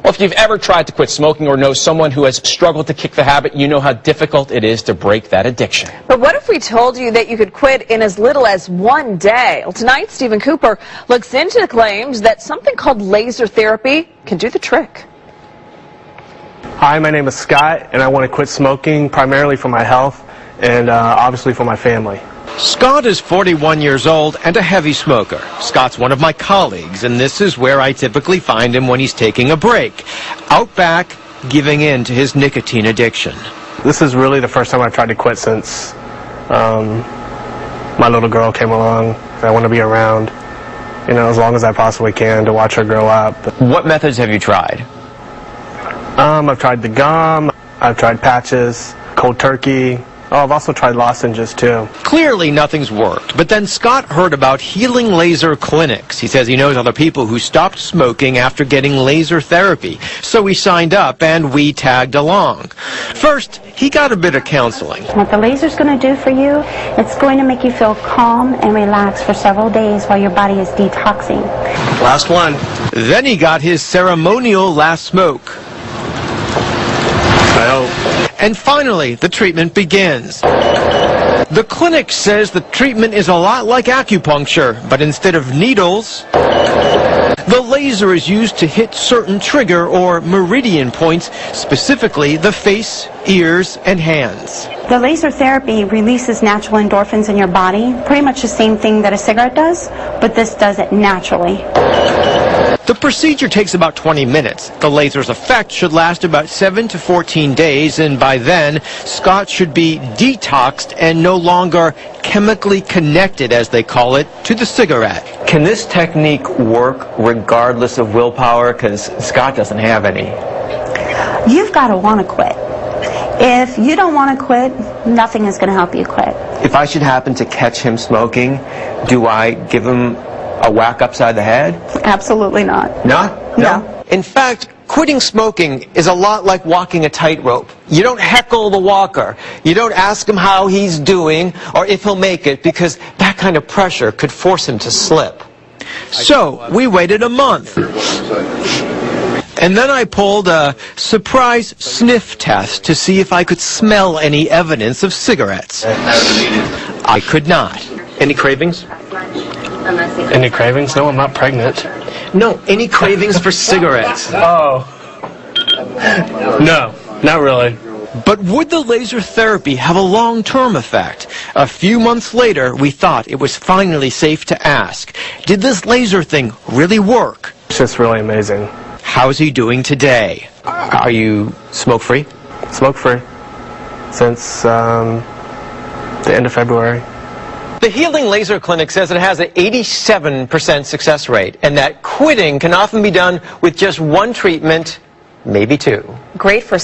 Well, if you've ever tried to quit smoking or know someone who has struggled to kick the habit, you know how difficult it is to break that addiction. But what if we told you that you could quit in as little as 1 day? Well, tonight, Stephen Cooper looks into the claims that something called laser therapy can do the trick. Hi, my name is Scott, and I want to quit smoking primarily for my health and obviously for my family. Scott is 41 years old and a heavy smoker. Scott's one of my colleagues, and this is where I typically find him when he's taking a break. Out back, giving in to his nicotine addiction. This is really the first time I've tried to quit since my little girl came along. I want to be around, as long as I possibly can to watch her grow up. What methods have you tried? I've tried the gum, I've tried patches, cold turkey. Oh, I've also tried lozenges too. Clearly nothing's worked, but then Scott heard about healing laser clinics. He says he knows other people who stopped smoking after getting laser therapy. So he signed up and we tagged along. First, he got a bit of counseling. What the laser's going to do for you, it's going to make you feel calm and relaxed for several days while your body is detoxing. Last one. Then he got his ceremonial last smoke. I hope. And finally, the treatment begins. The clinic says the treatment is a lot like acupuncture, but instead of needles, the laser is used to hit certain trigger or meridian points, specifically the face, ears, and hands. The laser therapy releases natural endorphins in your body, pretty much the same thing that a cigarette does, but this does it naturally. The procedure takes about 20 minutes. The laser's effect should last about 7 to 14 days, and by then, Scott should be detoxed and no longer chemically connected, as they call it, to the cigarette. Can this technique work regardless of willpower? Because Scott doesn't have any. You've got to want to quit. If you don't want to quit, nothing is going to help you quit. If I should happen to catch him smoking, do I give him a whack upside the head? Absolutely not. Not? No. In fact, quitting smoking is a lot like walking a tightrope. You don't heckle the walker. You don't ask him how he's doing or if he'll make it, because that kind of pressure could force him to slip. So we waited a month. And then I pulled a surprise sniff test to see if I could smell any evidence of cigarettes. I could not. Any cravings? Any cravings? No, I'm not pregnant. No, any cravings for cigarettes? Oh. No, not really. But would the laser therapy have a long-term effect? A few months later, we thought it was finally safe to ask, did this laser thing really work? It's just really amazing. How's he doing today? Are you smoke-free? Smoke-free since the end of February. The Healing Laser Clinic says it has an 87% success rate, and that quitting can often be done with just one treatment, maybe two. Great for